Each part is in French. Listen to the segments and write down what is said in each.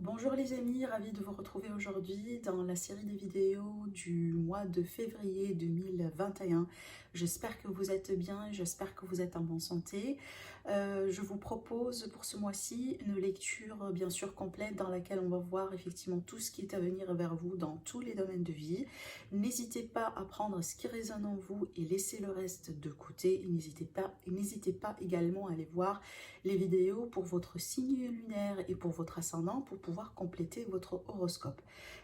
Bonjour les amis, ravie de vous retrouver aujourd'hui dans la série des vidéos du mois de février 2021. J'espère que vous êtes bien et j'espère que vous êtes en bonne santé. Je vous propose pour ce mois-ci une lecture bien sûr complète dans laquelle on va voir effectivement tout ce qui est à venir vers vous dans tous les domaines de vie. N'hésitez pas à prendre ce qui résonne en vous et laissez le reste de côté. N'hésitez pas également à aller voir les vidéos pour votre signe lunaire et pour votre ascendant pour pouvoir compléter votre horoscope.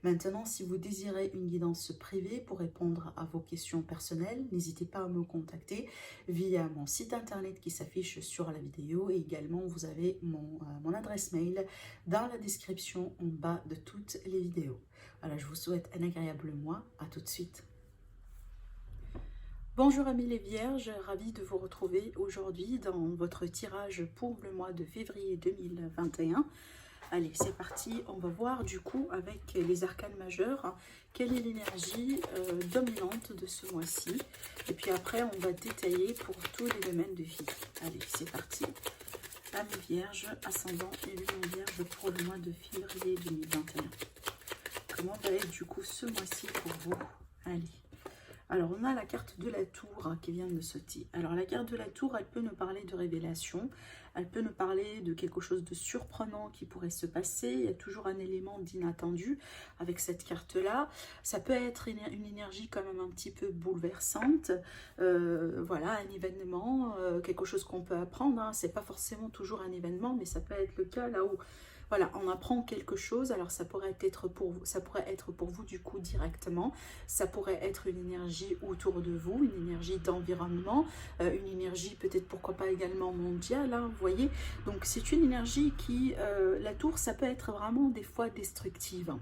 Maintenant, si vous désirez une guidance privée pour répondre à vos questions personnelles, n'hésitez pas à me contacter via mon site internet qui s'affiche sur la vidéo et également vous avez mon adresse mail dans la description en bas de toutes les vidéos. Voilà, je vous souhaite un agréable mois. À tout de suite. Bonjour amis les vierges, ravie de vous retrouver aujourd'hui dans votre tirage pour le mois de février 2021. Allez, c'est parti, on va voir du coup avec les arcanes majeurs quelle est l'énergie dominante de ce mois-ci. Et puis après, on va détailler pour tous les domaines de vie. Allez, c'est parti. Amis vierges, ascendant et lune vierge pour le mois de février 2021. Comment va être du coup ce mois-ci pour vous? Allez. Alors, on a la carte de la tour qui vient de sauter. Alors, la carte de la tour, elle peut nous parler de révélation. Elle peut nous parler de quelque chose de surprenant qui pourrait se passer. Il y a toujours un élément d'inattendu avec cette carte-là. Ça peut être une énergie quand même un petit peu bouleversante. Voilà, un événement, quelque chose qu'on peut apprendre. Hein. C'est pas forcément toujours un événement, mais ça peut être le cas là où... Voilà, on apprend quelque chose, alors ça pourrait être pour vous du coup directement, ça pourrait être une énergie autour de vous, une énergie d'environnement, une énergie peut-être pourquoi pas également mondiale, hein, vous voyez. Donc c'est une énergie qui, la tour, ça peut être vraiment des fois destructive.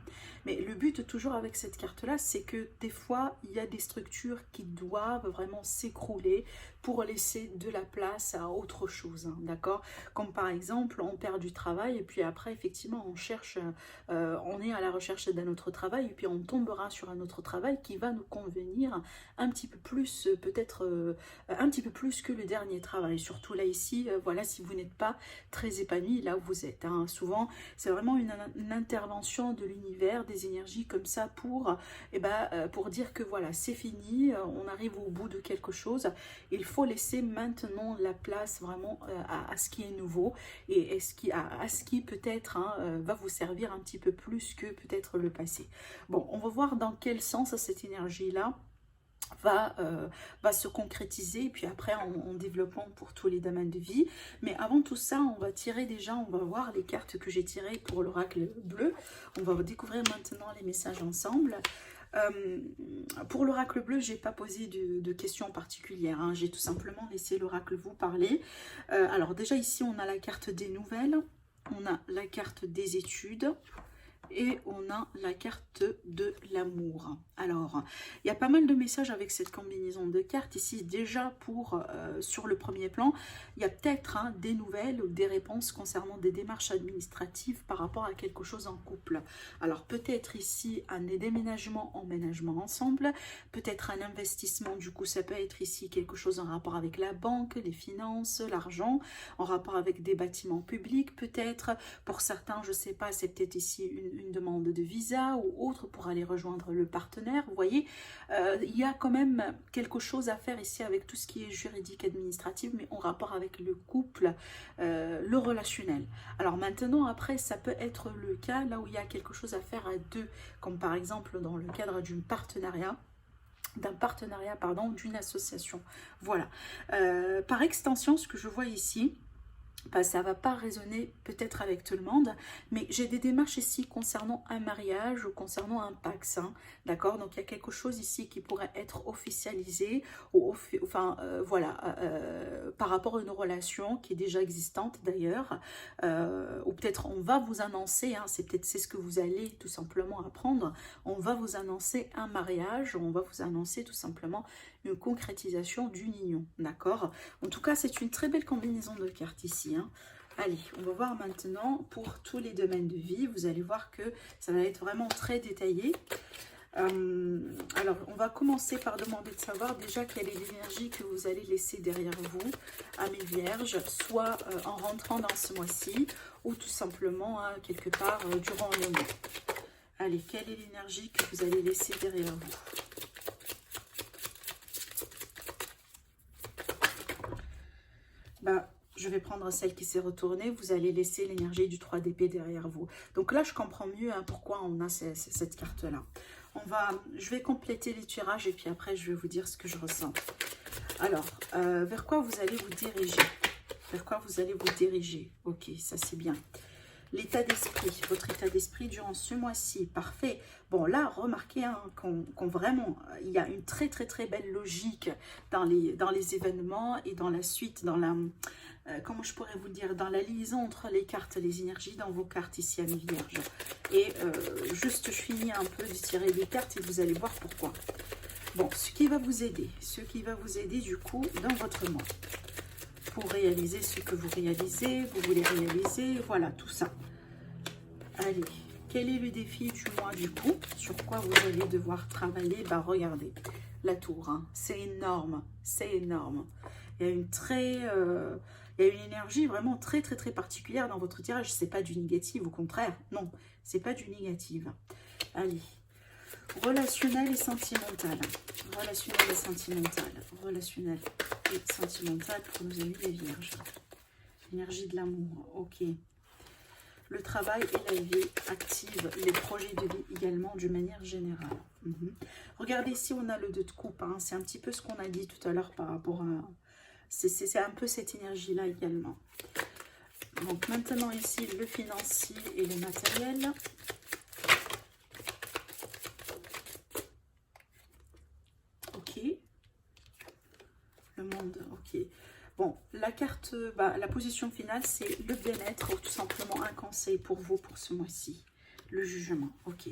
Mais le but toujours avec cette carte-là, c'est que des fois, il y a des structures qui doivent vraiment s'écrouler pour laisser de la place à autre chose, hein, d'accord? Comme par exemple, on perd du travail et puis après, effectivement, on cherche, on est à la recherche d'un autre travail et puis on tombera sur un autre travail qui va nous convenir un petit peu plus, peut-être un petit peu plus que le dernier travail. Surtout là ici, voilà, si vous n'êtes pas très épanoui là où vous êtes. Hein. Souvent, c'est vraiment une intervention de l'univers, des énergies comme ça pour dire que voilà, c'est fini, on arrive au bout de quelque chose. Il faut laisser maintenant la place vraiment à ce qui est nouveau et à ce qui peut-être va vous servir un petit peu plus que peut-être le passé. Bon, on va voir dans quel sens cette énergie-là va se concrétiser, et puis après en développant pour tous les domaines de vie. Mais avant tout ça, on va tirer déjà, on va voir les cartes que j'ai tirées pour l'oracle bleu. On va découvrir maintenant les messages ensemble. Pour l'oracle bleu, j'ai pas posé de questions particulières, hein. J'ai tout simplement laissé l'oracle vous parler. Alors déjà ici, on a la carte des nouvelles, on a la carte des études, et on a la carte de l'amour. Alors, il y a pas mal de messages avec cette combinaison de cartes ici. Déjà, sur le premier plan, il y a peut-être des nouvelles ou des réponses concernant des démarches administratives par rapport à quelque chose en couple. Alors, peut-être ici un déménagement, emménagement ensemble, peut-être un investissement, du coup, ça peut être ici quelque chose en rapport avec la banque, les finances, l'argent, en rapport avec des bâtiments publics, peut-être. Pour certains, je ne sais pas, c'est peut-être ici une demande de visa ou autre pour aller rejoindre le partenaire. Vous voyez, il y a quand même quelque chose à faire ici avec tout ce qui est juridique, administratif, mais en rapport avec le couple, le relationnel. Alors maintenant, après, ça peut être le cas là où il y a quelque chose à faire à deux, comme par exemple dans le cadre d'une partenariat, d'une association. Voilà. Par extension, ce que je vois ici, ça ne va pas résonner peut-être avec tout le monde, mais j'ai des démarches ici concernant un mariage ou concernant un Pacs, hein, d'accord? Donc il y a quelque chose ici qui pourrait être officialisé, ou par rapport à une relation qui est déjà existante d'ailleurs, ou peut-être on va vous annoncer, hein, c'est ce que vous allez tout simplement apprendre, on va vous annoncer un mariage, on va vous annoncer tout simplement une concrétisation d'une union, d'accord? En tout cas, c'est une très belle combinaison de cartes ici, hein. Allez, on va voir maintenant pour tous les domaines de vie. Vous allez voir que ça va être vraiment très détaillé. Alors, on va commencer par demander de savoir déjà quelle est l'énergie que vous allez laisser derrière vous, amis vierges, soit en rentrant dans ce mois-ci, ou tout simplement quelque part durant le mois. Allez, quelle est l'énergie que vous allez laisser derrière vous? Je vais prendre celle qui s'est retournée. Vous allez laisser l'énergie du 3 d'épée derrière vous. Donc là, je comprends mieux pourquoi on a cette carte-là. Je vais compléter les tirages et puis après, je vais vous dire ce que je ressens. Alors, vers quoi vous allez vous diriger? Vers quoi vous allez vous diriger? Ok, ça c'est bien. L'état d'esprit, votre état d'esprit durant ce mois-ci, parfait. Bon, là, remarquez qu'on vraiment, il y a une très belle logique dans les événements et dans la suite, dans la, comment je pourrais vous dire, dans la liaison entre les cartes, les énergies dans vos cartes ici, amis vierges. Et juste, je finis un peu de tirer des cartes et vous allez voir pourquoi. Bon, ce qui va vous aider du coup, dans votre mois. Pour réaliser ce que vous réalisez, vous voulez réaliser, voilà, tout ça. Allez, quel est le défi du mois du coup? Sur quoi vous allez devoir travailler? Bah regardez, la tour, hein, c'est énorme, c'est énorme. Il y a il y a une énergie vraiment très particulière dans votre tirage. C'est pas du négatif, au contraire, non, c'est pas du négatif. Allez, relationnel et sentimental. Relationnel et sentimental. Relationnel et sentimental pour nos amis les vierges. Énergie de l'amour, ok. Le travail et la vie active, les projets de vie également d'une manière générale. Regardez ici, on a le 2 de coupe. Hein. C'est un petit peu ce qu'on a dit tout à l'heure par rapport à... C'est un peu cette énergie-là également. Donc maintenant ici, le financier et le matériel. Ok. Le monde, ok. Bon, la carte, la position finale, c'est le bien-être ou tout simplement un conseil pour vous pour ce mois-ci. Le jugement, ok.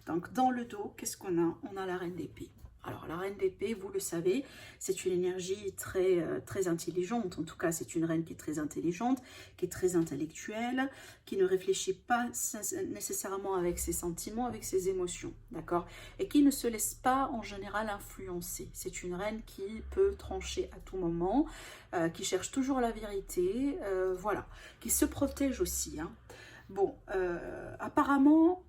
Donc, dans le dos, qu'est-ce qu'on a? On a la reine d'épée. Alors, la reine d'épée, vous le savez, c'est une énergie très intelligente. En tout cas, c'est une reine qui est très intelligente, qui est très intellectuelle, qui ne réfléchit pas nécessairement avec ses sentiments, avec ses émotions, d'accord? Et qui ne se laisse pas, en général, influencer. C'est une reine qui peut trancher à tout moment, qui cherche toujours la vérité, voilà, qui se protège aussi, hein. Bon, apparemment...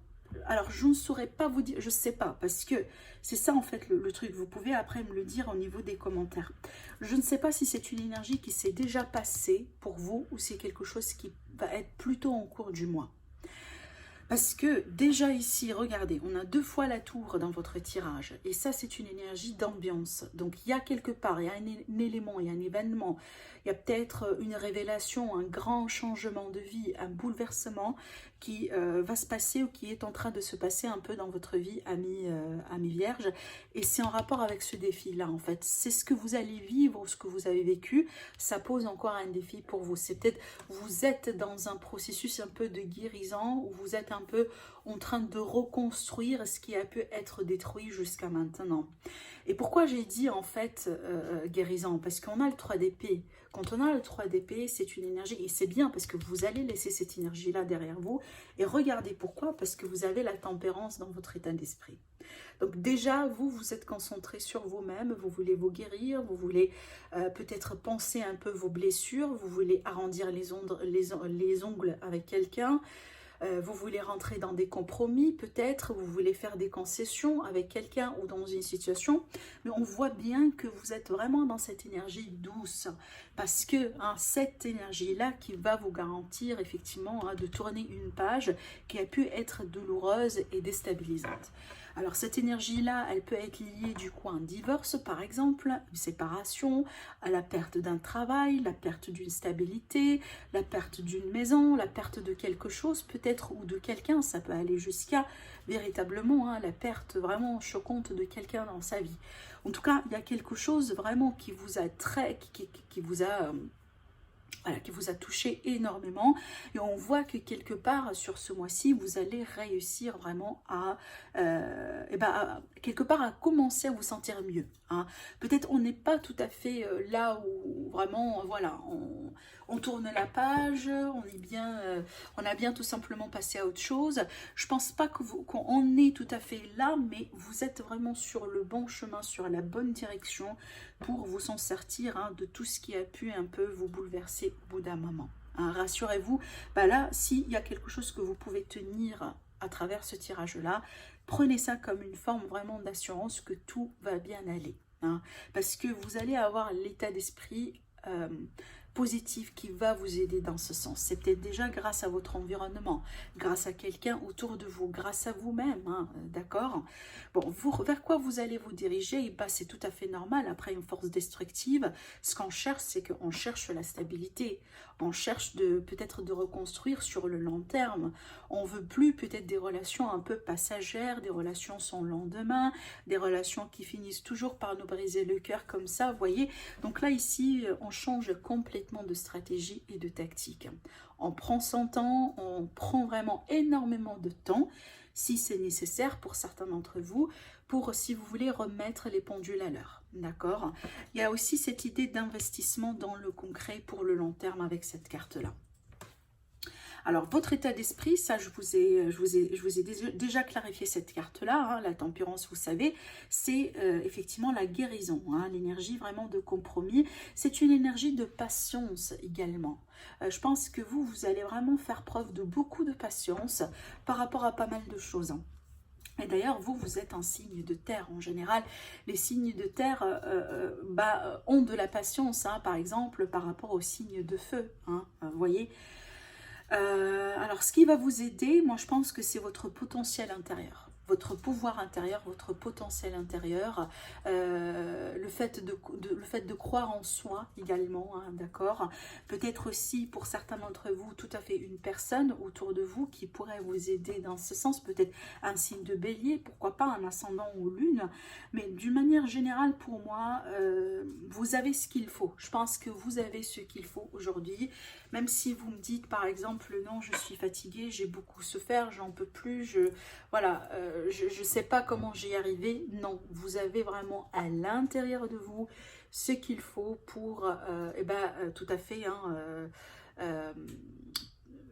Alors, je ne saurais pas vous dire, je ne sais pas, parce que c'est ça en fait le truc. Vous pouvez après me le dire au niveau des commentaires. Je ne sais pas si c'est une énergie qui s'est déjà passée pour vous ou c'est quelque chose qui va être plutôt en cours du mois. Parce que déjà ici, regardez, on a 2 fois la tour dans votre tirage. Et ça, c'est une énergie d'ambiance. Donc, il y a quelque part, il y a un élément, il y a un événement. Il y a peut-être une révélation, un grand changement de vie, un bouleversement qui va se passer ou qui est en train de se passer un peu dans votre vie, amis vierges. Et c'est en rapport avec ce défi-là, en fait. C'est ce que vous allez vivre, ce que vous avez vécu. Ça pose encore un défi pour vous. C'est peut-être, vous êtes dans un processus un peu de guérison, où vous êtes un peu en train de reconstruire ce qui a pu être détruit jusqu'à maintenant. Et pourquoi j'ai dit en fait guérison? Parce qu'on a le 3 d'épée. Quand on a le 3 d'épée, c'est une énergie, et c'est bien parce que vous allez laisser cette énergie-là derrière vous. Et regardez pourquoi, parce que vous avez la tempérance dans votre état d'esprit. Donc déjà, vous êtes concentré sur vous-même, vous voulez vous guérir, vous voulez peut-être penser un peu vos blessures, vous voulez arrondir les ongles avec quelqu'un. Vous voulez rentrer dans des compromis, peut-être, vous voulez faire des concessions avec quelqu'un ou dans une situation, mais on voit bien que vous êtes vraiment dans cette énergie douce, parce que cette énergie-là qui va vous garantir effectivement de tourner une page qui a pu être douloureuse et déstabilisante. Alors cette énergie-là, elle peut être liée du coup à un divorce par exemple, une séparation, à la perte d'un travail, la perte d'une stabilité, la perte d'une maison, la perte de quelque chose peut-être ou de quelqu'un. Ça peut aller jusqu'à véritablement la perte vraiment choquante de quelqu'un dans sa vie. En tout cas, il y a quelque chose vraiment qui vous a voilà, qui vous a touché énormément, et on voit que quelque part sur ce mois-ci vous allez réussir vraiment à, quelque part à commencer à vous sentir mieux, hein. Peut-être on n'est pas tout à fait là où vraiment voilà, on tourne la page, on est bien, on a bien tout simplement passé à autre chose. Je pense pas que qu'on est tout à fait là, mais vous êtes vraiment sur le bon chemin, sur la bonne direction pour vous en sortir, hein, de tout ce qui a pu un peu vous bouleverser au bout d'un moment, hein. Rassurez-vous, là, s'il y a quelque chose que vous pouvez tenir à travers ce tirage-là, prenez ça comme une forme vraiment d'assurance que tout va bien aller, hein, parce que vous allez avoir l'état d'esprit positif qui va vous aider dans ce sens. C'est peut-être déjà grâce à votre environnement, grâce à quelqu'un autour de vous, grâce à vous-même, hein, d'accord? Bon, vers quoi vous allez vous diriger? C'est tout à fait normal. Après une force destructive, ce qu'on cherche, c'est qu'on cherche la stabilité. On cherche peut-être de reconstruire sur le long terme. On veut plus peut-être des relations un peu passagères, des relations sans lendemain, des relations qui finissent toujours par nous briser le cœur comme ça, vous voyez. Donc là, ici, on change complètement de stratégie et de tactique. On prend son temps, on prend vraiment énormément de temps, si c'est nécessaire pour certains d'entre vous, pour, si vous voulez, remettre les pendules à l'heure, d'accord? Il y a aussi cette idée d'investissement dans le concret pour le long terme avec cette carte-là. Alors, votre état d'esprit, ça, je vous ai déjà clarifié cette carte-là, hein, la tempérance, vous savez, c'est effectivement la guérison, hein, l'énergie vraiment de compromis. C'est une énergie de patience également. Je pense que vous allez vraiment faire preuve de beaucoup de patience par rapport à pas mal de choses, hein. Et d'ailleurs, vous êtes un signe de terre. En général, les signes de terre ont de la patience, hein, par exemple, par rapport aux signes de feu, hein, vous voyez. Alors, ce qui va vous aider, moi, je pense que c'est votre potentiel intérieur, votre pouvoir intérieur, votre potentiel intérieur, le fait de croire en soi également, hein, d'accord. Peut-être aussi pour certains d'entre vous, tout à fait une personne autour de vous qui pourrait vous aider dans ce sens, peut-être un signe de bélier, pourquoi pas un ascendant ou lune, mais d'une manière générale pour moi, vous avez ce qu'il faut. Je pense que vous avez ce qu'il faut aujourd'hui, même si vous me dites par exemple, non, je suis fatiguée, j'ai beaucoup souffert, j'en peux plus, je sais pas comment j'y arriver. Non, vous avez vraiment à l'intérieur de vous ce qu'il faut pour, tout à fait, hein,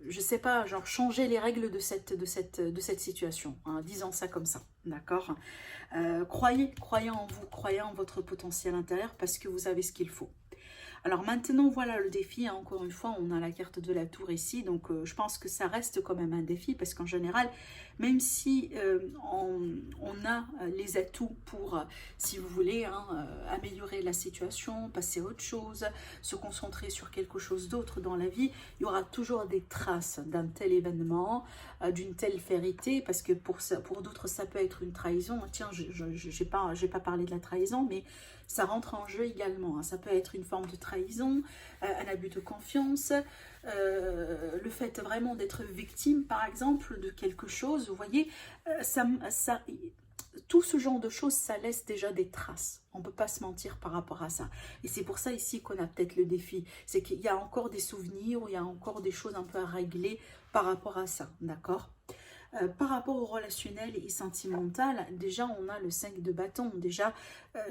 je sais pas, genre changer les règles de cette situation, hein, disons ça comme ça, d'accord. Croyez en vous, croyez en votre potentiel intérieur parce que vous avez ce qu'il faut. Alors maintenant, voilà le défi, hein. Encore une fois, on a la carte de la tour ici, donc je pense que ça reste quand même un défi, parce qu'en général, même si on a les atouts pour, si vous voulez, hein, améliorer la situation, passer à autre chose, se concentrer sur quelque chose d'autre dans la vie, il y aura toujours des traces d'un tel événement, d'une telle vérité, parce que pour d'autres, ça peut être une trahison. Tiens, j'ai pas parlé de la trahison, mais ça rentre en jeu également, hein. Ça peut être une forme de trahison, un abus de confiance, le fait vraiment d'être victime, par exemple, de quelque chose. Vous voyez, tout ce genre de choses, ça laisse déjà des traces. On ne peut pas se mentir par rapport à ça. Et c'est pour ça ici qu'on a peut-être le défi. C'est qu'il y a encore des souvenirs, ou il y a encore des choses un peu à régler par rapport à ça, d'accord ? Par rapport au relationnel et sentimental, déjà on a le 5 de bâton. Déjà,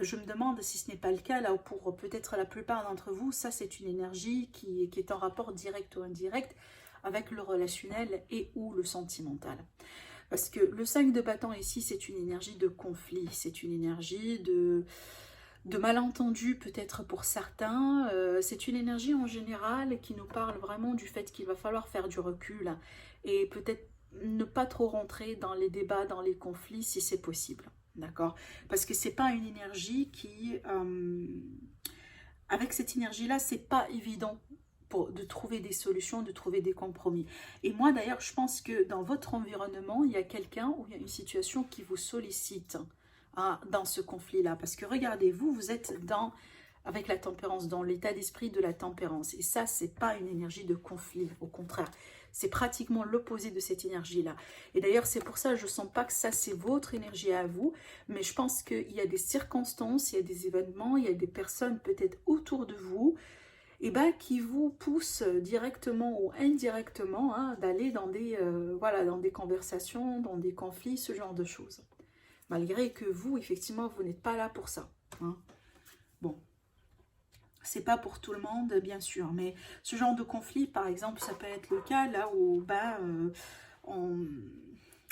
je me demande si ce n'est pas le cas, là, pour peut-être la plupart d'entre vous, ça c'est une énergie qui est en rapport direct ou indirect avec le relationnel et ou le sentimental. Parce que le 5 de bâton ici, c'est une énergie de conflit, c'est une énergie de malentendus peut-être pour certains. C'est une énergie en général qui nous parle vraiment du fait qu'il va falloir faire du recul et peut-être ne pas trop rentrer dans les débats, dans les conflits si c'est possible, d'accord? Parce que c'est pas une énergie qui... avec cette énergie-là, c'est pas évident de trouver des solutions, de trouver des compromis. Et moi d'ailleurs, je pense que dans votre environnement, il y a quelqu'un ou il y a une situation qui vous sollicite, hein, dans ce conflit-là. Parce que regardez-vous, vous êtes avec la tempérance, dans l'état d'esprit de la tempérance. Et ça, c'est pas une énergie de conflit, au contraire. C'est pratiquement l'opposé de cette énergie-là. Et d'ailleurs, c'est pour ça que je ne sens pas que ça, c'est votre énergie à vous. Mais je pense qu'il y a des circonstances, il y a des événements, il y a des personnes peut-être autour de vous et ben, qui vous pousse directement ou indirectement hein, d'aller dans des, voilà, dans des conversations, dans des conflits, ce genre de choses. Malgré que vous, effectivement, vous n'êtes pas là pour ça. Hein. Bon, c'est pas pour tout le monde, bien sûr, mais ce genre de conflit, par exemple, ça peut être le cas là où ben,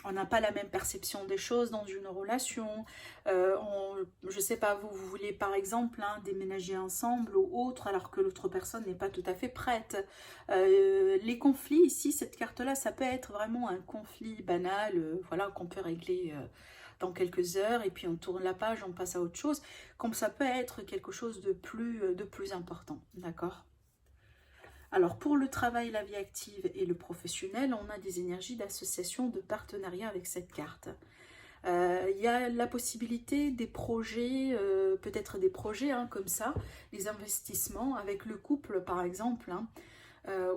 on n'a pas la même perception des choses dans une relation. Je sais pas, vous voulez par exemple hein, déménager ensemble ou autre, alors que l'autre personne n'est pas tout à fait prête. Les conflits, ici, cette carte-là, ça peut être vraiment un conflit banal, voilà, qu'on peut régler dans quelques heures, et puis on tourne la page, on passe à autre chose, comme ça peut être quelque chose de plus important, d'accord? Alors, pour le travail, la vie active et le professionnel, on a des énergies d'association, de partenariat avec cette carte. Il y a la possibilité des projets, peut-être des projets hein, comme ça, des investissements avec le couple par exemple, hein,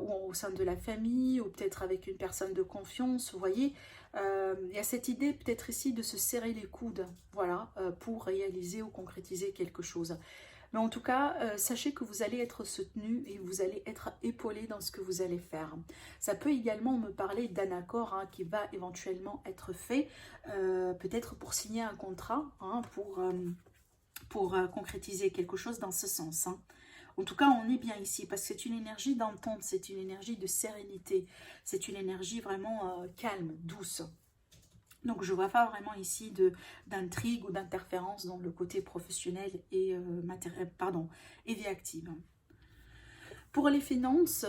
ou au sein de la famille, ou peut-être avec une personne de confiance, vous voyez. Il y a cette idée peut-être ici de se serrer les coudes, voilà, pour réaliser ou concrétiser quelque chose. Mais en tout cas, sachez que vous allez être soutenu et vous allez être épaulé dans ce que vous allez faire. Ça peut également me parler d'un accord hein, qui va éventuellement être fait, peut-être pour signer un contrat, hein, pour concrétiser quelque chose dans ce sens. Hein. En tout cas, on est bien ici parce que c'est une énergie d'entente, c'est une énergie de sérénité, c'est une énergie vraiment calme, douce. Donc, je ne vois pas vraiment ici d'intrigue ou d'interférence dans le côté professionnel et, et vie active. Pour les finances,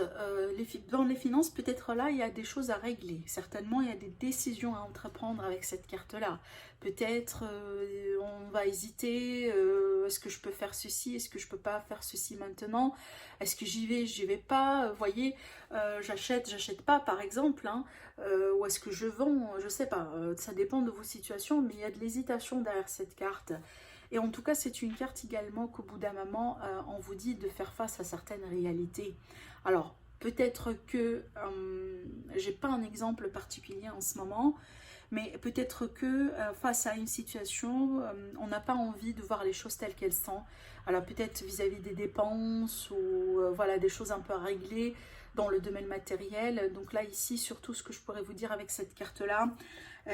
dans les finances, peut-être là, il y a des choses à régler. Certainement, il y a des décisions à entreprendre avec cette carte-là. Peut-être, on va hésiter, est-ce que je peux faire ceci, est-ce que je peux pas faire ceci maintenant, est-ce que j'y vais pas, vous voyez, j'achète pas, par exemple, hein, ou est-ce que je vends, je sais pas, ça dépend de vos situations, mais il y a de l'hésitation derrière cette carte. Et en tout cas, c'est une carte également qu'au bout d'un moment, on vous dit de faire face à certaines réalités. Alors, peut-être que, j'ai pas un exemple particulier en ce moment, mais peut-être que face à une situation, on n'a pas envie de voir les choses telles qu'elles sont. Alors peut-être vis-à-vis des dépenses ou voilà, des choses un peu à régler dans le domaine matériel. Donc là, ici, surtout ce que je pourrais vous dire avec cette carte-là,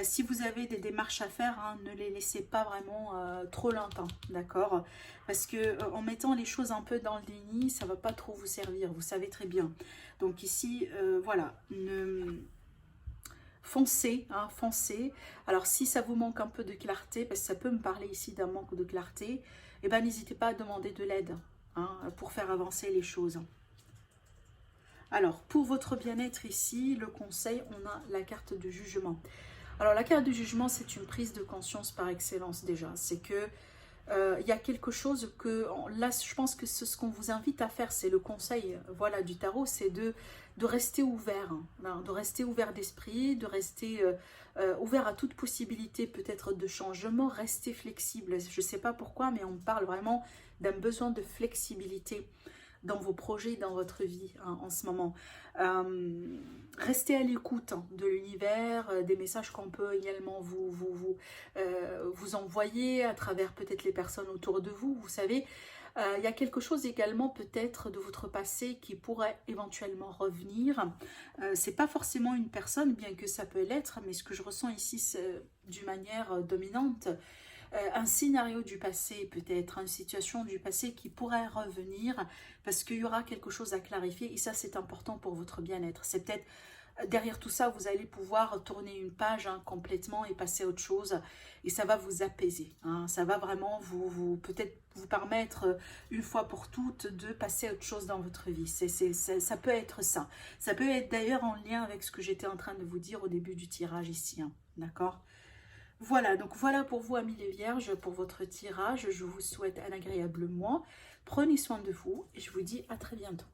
si vous avez des démarches à faire, hein, ne les laissez pas vraiment trop longtemps, d'accord? Parce que en mettant les choses un peu dans le déni, ça ne va pas trop vous servir, vous savez très bien. Donc ici, voilà, foncez, hein, foncez. Alors si ça vous manque un peu de clarté, parce que ça peut me parler ici d'un manque de clarté, eh ben, n'hésitez pas à demander de l'aide hein, pour faire avancer les choses. Alors, pour votre bien-être ici, le conseil, on a la carte de jugement. Alors, la carte de jugement, c'est une prise de conscience par excellence déjà. C'est que il y a quelque chose que, là, je pense que ce qu'on vous invite à faire, c'est le conseil voilà, du tarot, c'est de rester ouvert, hein, de rester ouvert d'esprit, de rester ouvert à toute possibilité peut-être de changement, rester flexible. Je ne sais pas pourquoi, mais on parle vraiment d'un besoin de flexibilité dans vos projets, dans votre vie hein, en ce moment. Restez à l'écoute hein, de l'univers, des messages qu'on peut également vous envoyer à travers peut-être les personnes autour de vous. Vous savez, il y a quelque chose également peut-être de votre passé qui pourrait éventuellement revenir. C'est pas forcément une personne, bien que ça peut l'être, mais ce que je ressens ici, c'est d'une manière dominante, un scénario du passé, peut-être une situation du passé qui pourrait revenir parce qu'il y aura quelque chose à clarifier et ça c'est important pour votre bien-être. C'est peut-être derrière tout ça vous allez pouvoir tourner une page hein, complètement et passer à autre chose et ça va vous apaiser. Hein, ça va vraiment peut-être vous permettre une fois pour toutes de passer à autre chose dans votre vie. Ça peut être ça. Ça peut être d'ailleurs en lien avec ce que j'étais en train de vous dire au début du tirage ici. Hein, d'accord ? Voilà, donc voilà pour vous, amis les vierges, pour votre tirage. Je vous souhaite un agréable mois. Prenez soin de vous et je vous dis à très bientôt.